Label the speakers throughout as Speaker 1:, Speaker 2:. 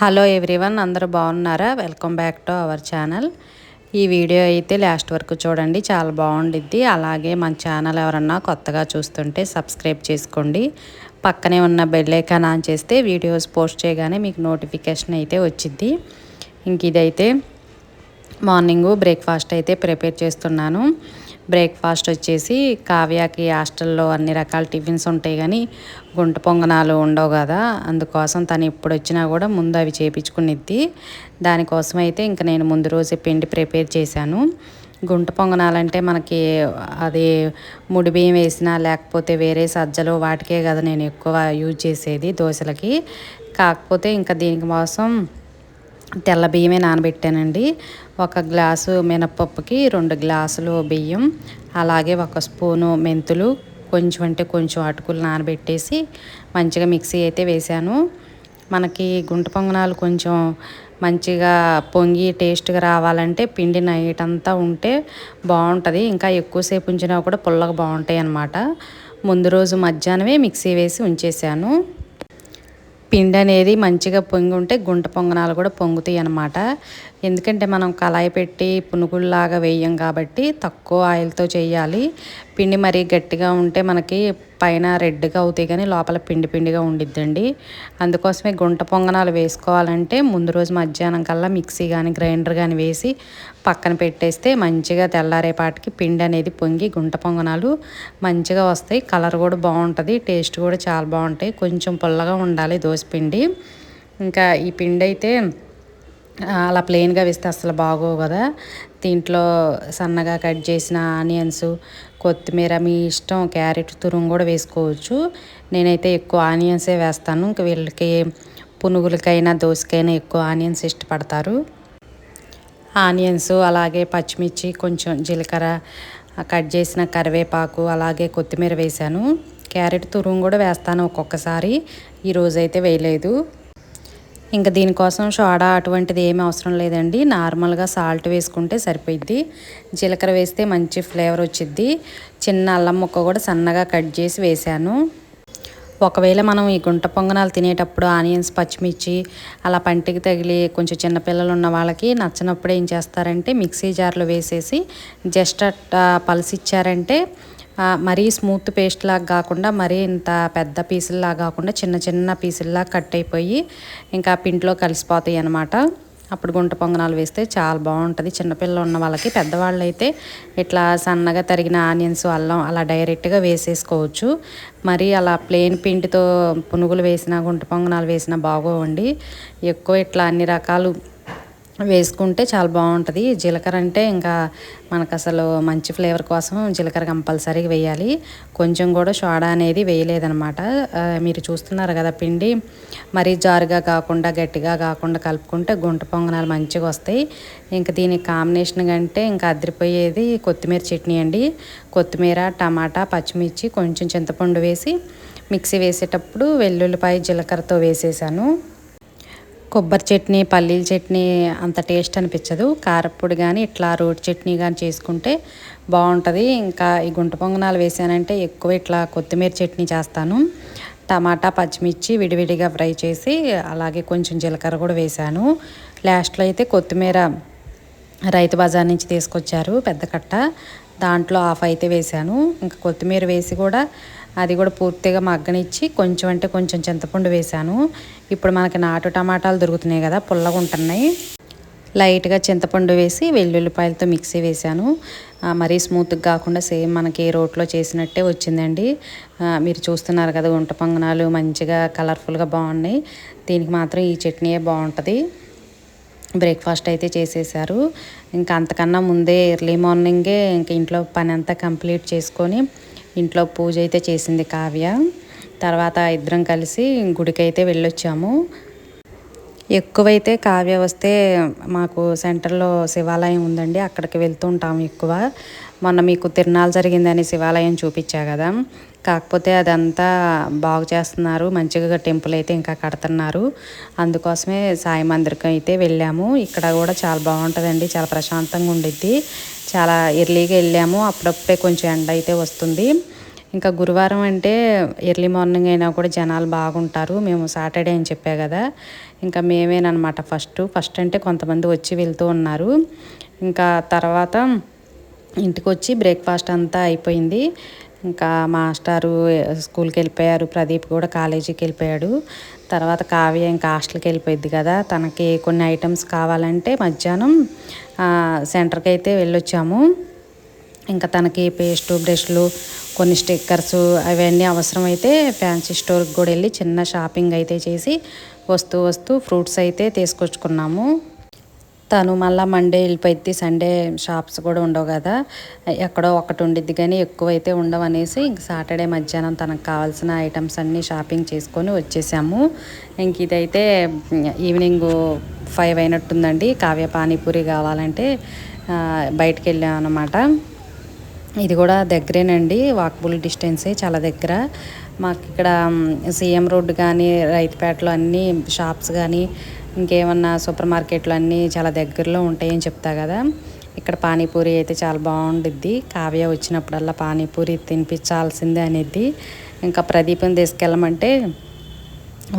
Speaker 1: Hello everyone, అందరూ బాగున్నారా? Welcome back to our channel. ఈ వీడియో అయితే లాస్ట్ వరకు చూడండి, చాలా బాగుండిద్ది. అలాగే మన ఛానల్ ఎవరన్నా కొత్తగా చూస్తుంటే సబ్స్క్రైబ్ చేసుకోండి. పక్కనే ఉన్న బెల్ ఐకాన్ ఆన్ చేస్తే వీడియోస్ పోస్ట్ చేయగానే మీకు నోటిఫికేషన్ అయితే వచ్చిద్ది. ఇంక ఇదైతే మార్నింగు బ్రేక్ఫాస్ట్ అయితే ప్రిపేర్ చేస్తున్నాను. బ్రేక్ఫాస్ట్ వచ్చేసి కావ్యకి హాస్టల్లో అన్ని రకాల టిఫిన్స్ ఉంటాయి, కానీ గుంట పొంగనాలు ఉండవు కదా. అందుకోసం తను ఎప్పుడు వచ్చినా కూడా ముందు అవి చేయించుకునిద్ది. దానికోసం అయితే ఇంకా నేను ముందు రోజే పిండి ప్రిపేర్ చేశాను. గుంట పొంగనాలంటే మనకి అది ముడి బియ్యం వేసినా లేకపోతే వేరే సజ్జలు వాటికే కదా నేను ఎక్కువ యూజ్ చేసేది దోశలకి. కాకపోతే ఇంకా దీనికి కోసం తెల్ల బియ్యమే నానబెట్టానండి. 1 గ్లాసు మినపప్పుకి 2 గ్లాసులు బియ్యం, అలాగే 1 స్పూను మెంతులు, కొంచెం అంటే కొంచెం అటుకులు నానబెట్టేసి మంచిగా మిక్సీ అయితే వేశాను. మనకి గుంట పొంగనాలు కొంచెం మంచిగా పొంగి టేస్ట్గా రావాలంటే పిండి నైట్ అంతా ఉంటే బాగుంటుంది. ఇంకా ఎక్కువసేపు ఉంచినా కూడా పుల్లగా బాగుంటాయి అన్నమాట. ముందు రోజు మధ్యాహ్నమే మిక్సీ వేసి ఉంచేసాను. పిండి అనేది మంచిగా పొంగి ఉంటే గుంట పొంగనాలు కూడా పొంగుతాయి అన్నమాట. ఎందుకంటే మనం కళాయి పెట్టి పునుగుల్లాగా వేయం కాబట్టి తక్కువ ఆయిల్తో చేయాలి. పిండి మరీ గట్టిగా ఉంటే మనకి పైన రెడ్గా అవుతాయి, కానీ లోపల పిండి పిండిగా ఉండిద్దండి. అందుకోసమే గుంట పొంగనాలు వేసుకోవాలంటే ముందు రోజు మధ్యాహ్నం కల్లా మిక్సీ కానీ గ్రైండర్ కానీ వేసి పక్కన పెట్టేస్తే మంచిగా తెల్లారేపాటికి పిండి అనేది పొంగి గుంట పొంగనాలు మంచిగా వస్తాయి. కలర్ కూడా బాగుంటుంది, టేస్ట్ కూడా చాలా బాగుంటాయి. కొంచెం పుల్లగా ఉండాలి దోసపిండి. ఇంకా ఈ పిండి అయితే అలా ప్లెయిన్గా వేస్తే అసలు బాగోవు కదా. దీంట్లో సన్నగా కట్ చేసిన ఆనియన్స్, కొత్తిమీర, మీ ఇష్టం క్యారెట్ తురుము కూడా వేసుకోవచ్చు. నేనైతే ఎక్కువ ఆనియన్సే వేస్తాను. ఇంక వీళ్ళకి పునుగులకైనా దోసకైనా ఎక్కువ ఆనియన్స్ ఇష్టపడతారు. ఆనియన్స్ అలాగే పచ్చిమిర్చి, కొంచెం జీలకర్ర, కట్ చేసిన కరివేపాకు, అలాగే కొత్తిమీర వేశాను. క్యారెట్ తురుము కూడా వేస్తాను ఒక్కొక్కసారి, ఈరోజైతే వేయలేదు. ఇంకా దీనికోసం సోడా అటువంటిది ఏమీ అవసరం లేదండి. నార్మల్గా సాల్ట్ వేసుకుంటే సరిపోయిద్ది. జీలకర్ర వేస్తే మంచి ఫ్లేవర్ వచ్చిద్ది. చిన్న అల్లం ముక్క కూడా సన్నగా కట్ చేసి వేశాను. ఒకవేళ మనం ఈ గుంట పొంగనాలు తినేటప్పుడు ఆనియన్స్, పచ్చిమిర్చి అలా పంటికి తగిలి కొంచెం చిన్నపిల్లలు ఉన్న వాళ్ళకి నచ్చినప్పుడు ఏం చేస్తారంటే మిక్సీ జార్లో వేసేసి జస్ట్ అట్లా పల్సిచ్చారంటే మరీ స్మూత్ పేస్ట్ లాగా కాకుండా, మరీ ఇంత పెద్ద పీసుల్లాగా కాకుండా చిన్న చిన్న పీసుల్లాగా కట్ అయిపోయి ఇంకా పిండిలో కలిసిపోతాయి అన్నమాట. అప్పుడు గుంట పొంగనాలు వేస్తే చాలా బాగుంటుంది. చిన్నపిల్లలు ఉన్న వాళ్ళకి, పెద్దవాళ్ళు అయితే ఇట్లా సన్నగా తరిగిన ఆనియన్స్, అల్లం అలా డైరెక్ట్గా వేసేసుకోవచ్చు. మరి అలా ప్లెయిన్ పిండితో పునుగులు వేసినా గుంట పొంగనాలు వేసినా బాగోవండి. ఎక్కువ ఇట్లా అన్ని రకాలు వేసుకుంటే చాలా బాగుంటుంది. జీలకర్ర అంటే ఇంకా మనకు అసలు మంచి ఫ్లేవర్ కోసం జీలకర్ర కంపల్సరీగా వేయాలి. కొంచెం కూడా సోడా అనేది వేయలేదనమాట. మీరు చూస్తున్నారు కదా, పిండి మరీ జారుగా కాకుండా గట్టిగా కాకుండా కలుపుకుంటే గుంట పొంగనాలు మంచిగా వస్తాయి. ఇంకా దీనికి కాంబినేషన్ కంటే ఇంకా అదిరిపోయేది కొత్తిమీర చట్నీ అండి. కొత్తిమీర, టమాటా, పచ్చిమిర్చి, కొంచెం చింతపండు వేసి మిక్సీ వేసేటప్పుడు వెల్లుల్లిపాయ జీలకర్రతో వేసేసాను. కొబ్బరి చట్నీ, పల్లీల చట్నీ అంత టేస్ట్ అనిపించదు. కారప్పొడి కానీ ఇట్లా రోటి చట్నీ కానీ చేసుకుంటే బాగుంటుంది. ఇంకా ఈ గుంట పొంగనాలు వేసానంటే ఎక్కువ ఇట్లా కొత్తిమీర చట్నీ చేస్తాను. టమాటా, పచ్చిమిర్చి విడివిడిగా ఫ్రై చేసి అలాగే కొంచెం జీలకర్ర కూడా వేశాను. లాస్ట్లో అయితే కొత్తిమీర రైతు బజార్ నుంచి తీసుకొచ్చారు పెద్ద కట్ట, దాంట్లో హాఫ్ అయితే వేశాను. ఇంకా కొత్తిమీర వేసి కూడా అది కూడా పూర్తిగా మగ్గనిచ్చి కొంచెం అంటే కొంచెం చింతపండు వేశాను. ఇప్పుడు మనకి నాటు టమాటాలు దొరుకుతున్నాయి కదా, పుల్లగా ఉంటున్నాయి. లైట్గా చింతపండు వేసి వెల్లుల్లిపాయలతో మిక్సీ వేశాను. మరీ స్మూత్గా కాకుండా సేమ్ మనకి రోట్లో చేసినట్టే వచ్చిందండి. మీరు చూస్తున్నారు కదా, గుంట పొంగనాలు మంచిగా కలర్ఫుల్గా బాగున్నాయి. దీనికి మాత్రం ఈ చట్నీయే బాగుంటుంది. బ్రేక్ఫాస్ట్ అయితే చేసేసారు. ఇంకా అంతకన్నా ముందే ఎర్లీ మార్నింగే ఇంకా ఇంట్లో పని అంతా కంప్లీట్ చేసుకొని ఇంట్లో పూజ అయితే చేసింది కావ్య. తర్వాత ఇద్దరం కలిసి గుడికి అయితే వెళ్ళొచ్చాము. ఎక్కువైతే కావ్య వస్తే మాకు సెంటర్లో శివాలయం ఉందండి, అక్కడికి వెళ్తూ ఉంటాము ఎక్కువ. మొన్న మీకు తిరునాళ్ళు జరిగిందని శివాలయం చూపించా కదా, కాకపోతే అదంతా బాగు చేస్తున్నారు, మంచిగా టెంపుల్ అయితే ఇంకా కడుతున్నారు. అందుకోసమే సాయి మందిర్కి అయితే వెళ్ళాము. ఇక్కడ కూడా చాలా బాగుంటుందండి, చాలా ప్రశాంతంగా ఉండిద్ది. చాలా ఎర్లీగా వెళ్ళాము, అప్పుడప్పుడే కొంచెం ఎండ అయితే వస్తుంది. ఇంకా గురువారం అంటే ఎర్లీ మార్నింగ్ అయినా కూడా జనాలు బాగుంటారు. మేము సాటర్డే అని చెప్పా కదా, ఇంకా మేమేనమాట ఫస్ట్ అంటే కొంతమంది వచ్చి వెళ్తూ ఉన్నారు. ఇంకా తర్వాత ఇంటికి వచ్చి బ్రేక్ఫాస్ట్ అంతా అయిపోయింది. ఇంకా మాస్టారు స్కూల్కి వెళ్ళిపోయారు, ప్రదీప్ కూడా కాలేజీకి వెళ్ళిపోయాడు. తర్వాత కావ్య ఇంకా హాస్టల్కి వెళ్ళిపోయింది కదా, తనకి కొన్ని ఐటమ్స్ కావాలంటే మధ్యాహ్నం సెంటర్కి అయితే వెళ్ళొచ్చాము. ఇంకా తనకి పేస్టు, బ్రష్లు, కొన్ని స్టిక్కర్స్ అవన్నీ అవసరమైతే ఫ్యాన్సీ స్టోర్కి కూడా వెళ్ళి చిన్న షాపింగ్ అయితే చేసి వస్తూ ఫ్రూట్స్ అయితే తీసుకొచ్చుకున్నాము. తను మళ్ళీ మండే వెళ్ళిపోయింది, సండే షాప్స్ కూడా ఉండవు కదా, ఎక్కడో ఒకటి ఉండిద్ది కానీ ఎక్కువైతే ఉండవు అనేసి ఇంక సాటర్డే మధ్యాహ్నం తనకు కావాల్సిన ఐటమ్స్ అన్నీ షాపింగ్ చేసుకొని వచ్చేసాము. ఇంక ఇదైతే ఈవినింగ్ 5 అయినట్టుందండి. కావ్య పానీపూరి కావాలంటే బయటికి వెళ్ళాం అన్నమాట. ఇది కూడా దగ్గరేనండి, వాకబుల్ డిస్టెన్సే, చాలా దగ్గర. మాకు ఇక్కడ సీఎం రోడ్డు కానీ రైతుపేటలో అన్ని షాప్స్ కానీ ఇంకేమన్నా సూపర్ మార్కెట్లు అన్నీ చాలా దగ్గరలో ఉంటాయని చెప్తా కదా. ఇక్కడ పానీపూరి అయితే చాలా బాగుండిద్ది. కావ్య వచ్చినప్పుడల్లా పానీపూరి తినిపించాల్సిందే అనేది. ఇంకా ప్రదీప్ని తీసుకెళ్ళమంటే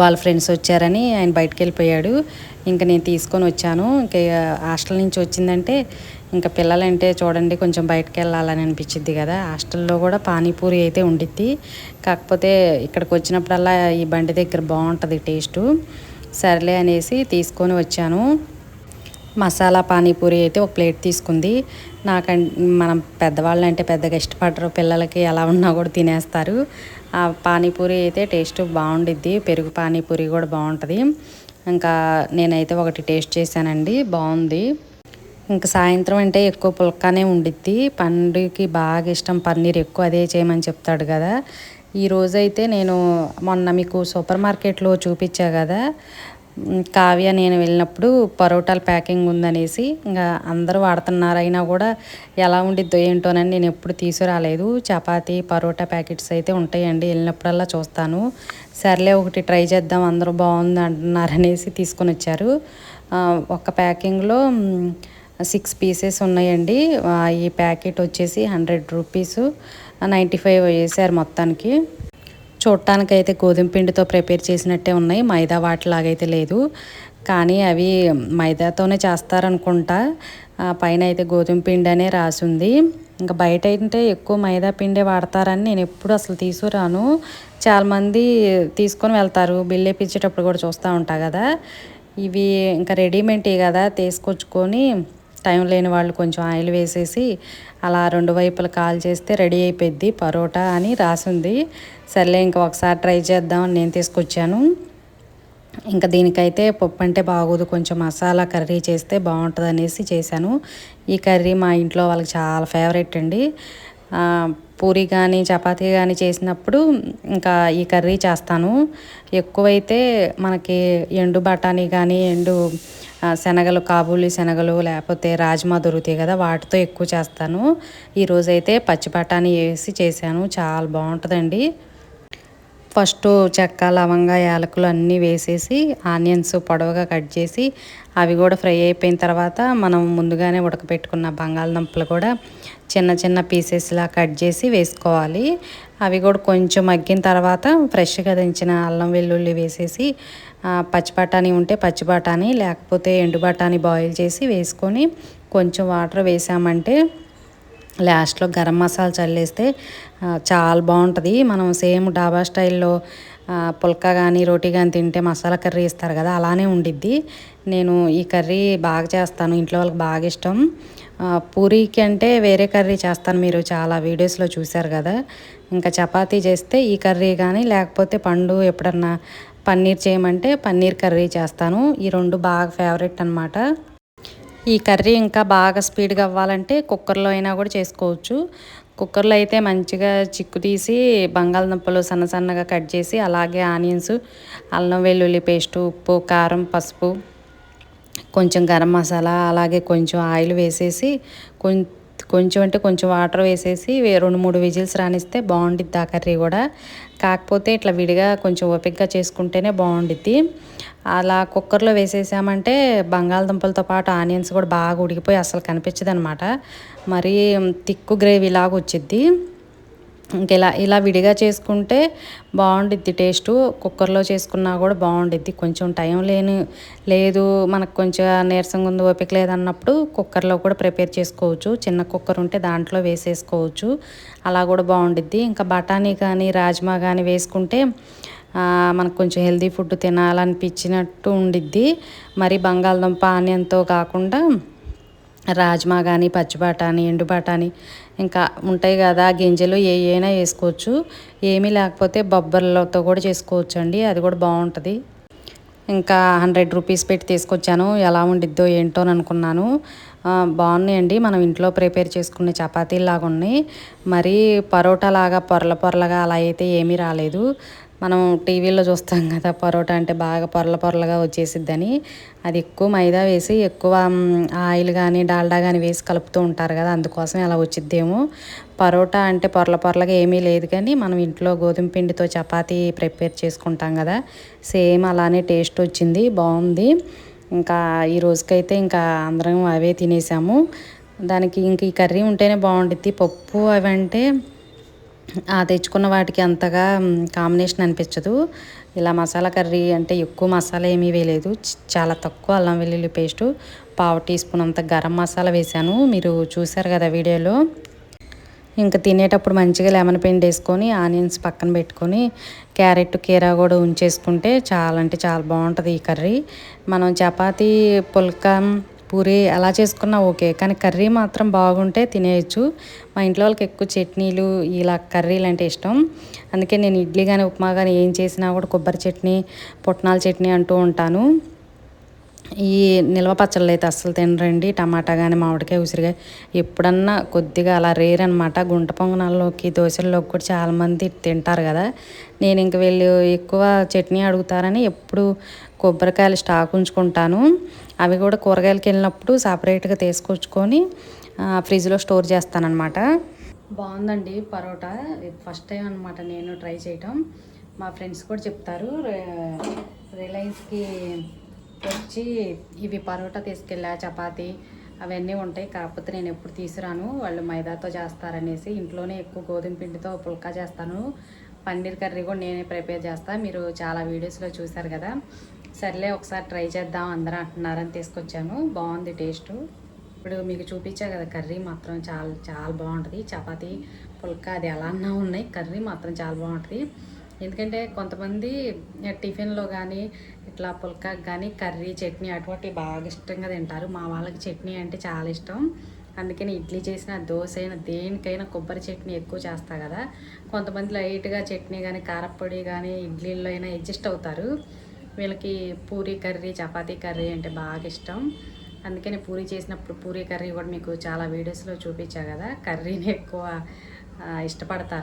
Speaker 1: వాళ్ళ ఫ్రెండ్స్ వచ్చారని ఆయన బయటకు వెళ్ళిపోయాడు. ఇంకా నేను తీసుకొని వచ్చాను. ఇంకా హాస్టల్ నుంచి వచ్చిందంటే ఇంకా పిల్లలంటే చూడండి కొంచెం బయటకు వెళ్ళాలని అనిపించిద్ది కదా. హాస్టల్లో కూడా పానీపూరి అయితే ఉండిద్ది, కాకపోతే ఇక్కడికి వచ్చినప్పుడల్లా ఈ బండి దగ్గర బాగుంటుంది టేస్టు. సర్లే అనేసి తీసుకొని వచ్చాను. మసాలా పానీపూరి అయితే ఒక ప్లేట్ తీసుకుంది. మనం పెద్దవాళ్ళు అంటే పెద్దగా ఇష్టపడరు, పిల్లలకి ఎలా ఉన్నా కూడా తినేస్తారు. ఆ పానీపూరి అయితే టేస్ట్ బాగుండిద్ది, పెరుగు పానీపూరి కూడా బాగుంటుంది. ఇంకా నేనైతే ఒకటి టేస్ట్ చేశానండి, బాగుంది. ఇంకా సాయంత్రం అంటే ఎక్కువ పుల్కానే ఉండిద్ది. పండుకి బాగా ఇష్టం పన్నీర్, ఎక్కువ అదే చేయమని చెప్తాడు కదా. ఈరోజైతే నేను మొన్న మీకు సూపర్ మార్కెట్లో చూపించా కదా, కావ్య నేను వెళ్ళినప్పుడు పరోటాల ప్యాకింగ్ ఉందనేసి ఇంకా అందరూ వాడుతున్నారు, అయినా కూడా ఎలా ఉండిద్దో ఏంటోనని నేను ఎప్పుడు తీసుకురాలేదు. చపాతీ పరోటా ప్యాకెట్స్ అయితే ఉంటాయండి, వెళ్ళినప్పుడల్లా చూస్తాను. సర్లే ఒకటి ట్రై చేద్దాం, అందరూ బాగుంది అంటున్నారు అనేసి తీసుకొని వచ్చారు. ఒక ప్యాకింగ్లో 6 పీసెస్ ఉన్నాయండి. ఈ ప్యాకెట్ వచ్చేసి 100 రూపీస్, 95 వేసారు మొత్తానికి. చూడటానికైతే గోధుమ పిండితో ప్రిపేర్ చేసినట్టే ఉన్నాయి, మైదా వాటిలాగైతే లేదు. కానీ అవి మైదాతోనే చేస్తారనుకుంటా. పైన అయితే గోధుమ పిండి అనే రాసింది. ఇంకా బయట అయితే ఎక్కువ మైదా పిండే వాడతారని నేను ఎప్పుడు అసలు తీసుకురాను. చాలామంది తీసుకొని వెళ్తారు, బిల్ వేయించేటప్పుడు కూడా చూస్తూ ఉంటా కదా. ఇవి ఇంకా రెడీమేడ్ కదా, తీసుకొచ్చుకొని టైం లేని వాళ్ళు కొంచెం ఆయిల్ వేసేసి అలా 2 వైపులు కాల్ చేస్తే రెడీ అయిపోద్ది పరోటా అని రాసింది. సర్లే ఇంకా ఒకసారి ట్రై చేద్దామని నేను తీసుకొచ్చాను. ఇంకా దీనికైతే పప్పు అంటే బాగోదు, కొంచెం మసాలా కర్రీ చేస్తే బాగుంటుంది అనేసి చేశాను. ఈ కర్రీ మా ఇంట్లో వాళ్ళకి చాలా ఫేవరెట్ అండి. పూరి కానీ చపాతీ కానీ చేసినప్పుడు ఇంకా ఈ కర్రీ చేస్తాను. ఎక్కువైతే మనకి ఎండు బఠానీ కానీ శనగలు, కాబూలి శనగలు లేకపోతే రాజ్మా దొరుకుతాయి కదా, వాటితో ఎక్కువ చేస్తాను. ఈరోజైతే పచ్చి బఠానీ వేసి చేశాను, చాలా బాగుంటుందండి. ఫస్ట్ చెక్క, లవంగా, యాలకులు అన్నీ వేసేసి ఆనియన్స్ పొడవుగా కట్ చేసి అవి కూడా ఫ్రై అయిపోయిన తర్వాత మనం ముందుగానే ఉడకపెట్టుకున్న బంగాళదుంపలు కూడా చిన్న చిన్న పీసెస్లా కట్ చేసి వేసుకోవాలి. అవి కూడా కొంచెం మగ్గిన తర్వాత ఫ్రెష్గా దించిన అల్లం వెల్లుల్లి వేసేసి పచ్చి బఠానీ ఉంటే పచ్చి బఠానీ లేకపోతే ఎండు బఠానీ బాయిల్ చేసి వేసుకొని కొంచెం వాటర్ వేసామంటే లాస్ట్లో గరం మసాలా చల్లేస్తే చాలా బాగుంటుంది. మనం సేమ్ డాబా స్టైల్లో పుల్కా కానీ రోటీ కానీ తింటే మసాలా కర్రీ ఇస్తారు కదా, అలానే ఉండిద్ది. నేను ఈ కర్రీ బాగా చేస్తాను, ఇంట్లో వాళ్ళకి బాగా ఇష్టం. పూరీకి అంటే వేరే కర్రీ చేస్తాను, మీరు చాలా వీడియోస్లో చూశారు కదా. ఇంకా చపాతీ చేస్తే ఈ కర్రీ కానీ లేకపోతే పండు ఎప్పుడన్నా పన్నీర్ చేయమంటే పన్నీర్ కర్రీ చేస్తాను. ఈ 2 బాగా ఫేవరెట్ అనమాట. ఈ కర్రీ ఇంకా బాగా స్పీడ్గా అవ్వాలంటే కుక్కర్లో అయినా కూడా చేసుకోవచ్చు. కుక్కర్లో అయితే మంచిగా చిక్కు తీసి బంగాళదుంపలు సన్న సన్నగా కట్ చేసి అలాగే ఆనియన్స్, అల్లం వెల్లుల్లి పేస్టు, ఉప్పు, కారం, పసుపు, కొంచెం గరం మసాలా అలాగే కొంచెం ఆయిల్ వేసేసి కొంచెం అంటే కొంచెం వాటర్ వేసేసి 2-3 విజిల్స్ రానిస్తే బాగుండిద్ది ఆ కర్రీ కూడా. కాకపోతే ఇట్లా విడిగా కొంచెం ఓపికగా చేసుకుంటేనే బాగుండిద్ది. అలా కుక్కర్లో వేసేసామంటే బంగాళదుంపలతో పాటు ఆనియన్స్ కూడా బాగా ఉడికిపోయి అసలు కనిపించదు అనమాట, మరీ థిక్ గ్రేవీ లాగా వచ్చిద్ది. ఇంక ఇలా ఇలా విడిగా చేసుకుంటే బాగుండిద్ది టేస్టు. కుక్కర్లో చేసుకున్నా కూడా బాగుండిద్ది. కొంచెం టైం లేదు మనకు కొంచెం నీరసంగా ఉంది, ఓపిక లేదన్నప్పుడు కుక్కర్లో కూడా ప్రిపేర్ చేసుకోవచ్చు. చిన్న కుక్కర్ ఉంటే దాంట్లో వేసేసుకోవచ్చు. అలా కూడా బాగుండిద్ది. ఇంకా బఠానీ కానీ రాజ్మా కానీ వేసుకుంటే మనకు కొంచెం హెల్తీ ఫుడ్ తినాలనిపించినట్టు ఉండిద్ది. మరి బంగాళదుంప ఆనియన్తో కాకుండా రాజ్మా కానీ పచ్చి బఠానీ, ఎండు బఠానీ ఇంకా ఉంటాయి కదా గింజలు ఏవైనా వేసుకోవచ్చు. ఏమీ లేకపోతే బొబ్బర్లతో కూడా చేసుకోవచ్చు అండి, అది కూడా బాగుంటుంది. ఇంకా 100 రూపీస్ పెట్టి తీసుకొచ్చాను. ఎలా ఉండిద్దో ఏంటో అని అనుకున్నాను. బాగున్నాయండి. మనం ఇంట్లో ప్రిపేర్ చేసుకునే చపాతీలాగా ఉన్నాయి. మరి పరోటా లాగా పొరల పొరలుగా అలా అయితే ఏమీ రాలేదు. మనం టీవీలో చూస్తాం కదా పరోటా అంటే బాగా పొరల పొరలుగా వచ్చేసిద్దని. అది ఎక్కువ మైదా వేసి ఎక్కువ ఆయిల్ కానీ డాల్డా కానీ వేసి కలుపుతూ ఉంటారు కదా, అందుకోసం అలా వచ్చిద్దేమో. పరోటా అంటే పొరల పొరలుగా ఏమీ లేదు, కానీ మనం ఇంట్లో గోధుమ పిండితో చపాతీ ప్రిపేర్ చేసుకుంటాం కదా, సేమ్ అలానే టేస్ట్ వచ్చింది, బాగుంది. ఇంకా ఈ రోజుకైతే ఇంకా అందరం అవే తినేసాము. దానికి ఇంక ఈ కర్రీ ఉంటేనే బాగుండిద్ది. పప్పు అవంటే తెచ్చుకున్న వాటికి అంతగా కాంబినేషన్ అనిపించదు. ఇలా మసాలా కర్రీ అంటే ఎక్కువ మసాలా ఏమీ వేయలేదు, చాలా తక్కువ అల్లం వెల్లుల్లి పేస్టు, పావు టీ స్పూన్ అంత గరం మసాలా వేసాను, మీరు చూసారు కదా వీడియోలో. ఇంకా తినేటప్పుడు మంచిగా లెమన్ పిండి వేసుకొని ఆనియన్స్ పక్కన పెట్టుకొని క్యారెట్ కీరా కూడా ఉంచేసుకుంటే చాలా అంటే చాలా బాగుంటుంది ఈ కర్రీ. మనం చపాతీ పుల్కా పూరి అలా చేసుకున్నా ఓకే, కానీ కర్రీ మాత్రం బాగుంటే తినేయచ్చు. మా ఇంట్లో వాళ్ళకి ఎక్కువ చట్నీలు ఇలా కర్రీలు అంటే ఇష్టం. అందుకే నేను ఇడ్లీ కానీ ఉప్మా కానీ ఏం చేసినా కూడా కొబ్బరి చట్నీ, పుట్నాల చట్నీ అంటూ ఉంటాను. ఈ నిల్వ పచ్చళ్ళు అయితే అస్సలు తినరండి. టమాటా కానీ మామిడికాయ ఉసిరికాయ ఎప్పుడన్నా కొద్దిగా అలా రేర్ అనమాట. గుంట పొంగనాల్లోకి దోశల్లోకి కూడా చాలామంది తింటారు కదా, నేను ఇంక వీళ్ళు ఎక్కువ చట్నీ అడుగుతారని ఎప్పుడు కొబ్బరికాయలు స్టాక్ ఉంచుకుంటాను. అవి కూడా కూరగాయలకి వెళ్ళినప్పుడు సపరేట్గా తీసుకొచ్చుకొని ఫ్రిడ్జ్లో స్టోర్ చేస్తానన్నమాట. బాగుందండి పరోటా. ఫస్ట్ టైం అనమాట నేను ట్రై చేయటం. మా ఫ్రెండ్స్ కూడా చెప్తారు, రిలయన్స్కి వచ్చి ఇవి పరోటా తీసుకెళ్ళా, చపాతీ అవన్నీ ఉంటాయి, కాకపోతే నేను ఎప్పుడు తీసుకురాను, వాళ్ళు మైదాతో చేస్తారనేసి ఇంట్లోనే ఎక్కువ గోధుమ పిండితో పుల్కా చేస్తాను. పన్నీర్ కర్రీ కూడా నేనే ప్రిపేర్ చేస్తాను, మీరు చాలా వీడియోస్లో చూసారు కదా. సర్లే ఒకసారి ట్రై చేద్దాం అందరూ అంటున్నారని తీసుకొచ్చాను. బాగుంది టేస్టు. ఇప్పుడు మీకు చూపించా కదా, కర్రీ మాత్రం చాలా చాలా బాగుంటుంది. చపాతీ పుల్కా అది ఎలా అన్నా ఉన్నాయి, కర్రీ మాత్రం చాలా బాగుంటుంది. ఎందుకంటే కొంతమంది టిఫిన్లో కానీ ఇట్లా పుల్కాకి కానీ కర్రీ చట్నీ అటువంటివి బాగా ఇష్టంగా తింటారు. మా వాళ్ళకి చట్నీ అంటే చాలా ఇష్టం. అందుకని ఇడ్లీ చేసిన దోశ అయినా దేనికైనా కొబ్బరి చట్నీ ఎక్కువ చేస్తా కదా. కొంతమంది లైట్గా చట్నీ కానీ కారపొడి కానీ ఇడ్లీల్లో అయినా అడ్జస్ట్ అవుతారు. వీళ్ళకి పూరీ కర్రీ చపాతీ కర్రీ అంటే బాగా ఇష్టం. అందుకని పూరీ చేసినప్పుడు పూరీ కర్రీ కూడా మీకు చాలా వీడియోస్లో చూపించా కదా, కర్రీని ఎక్కువ ఇష్టపడతారు.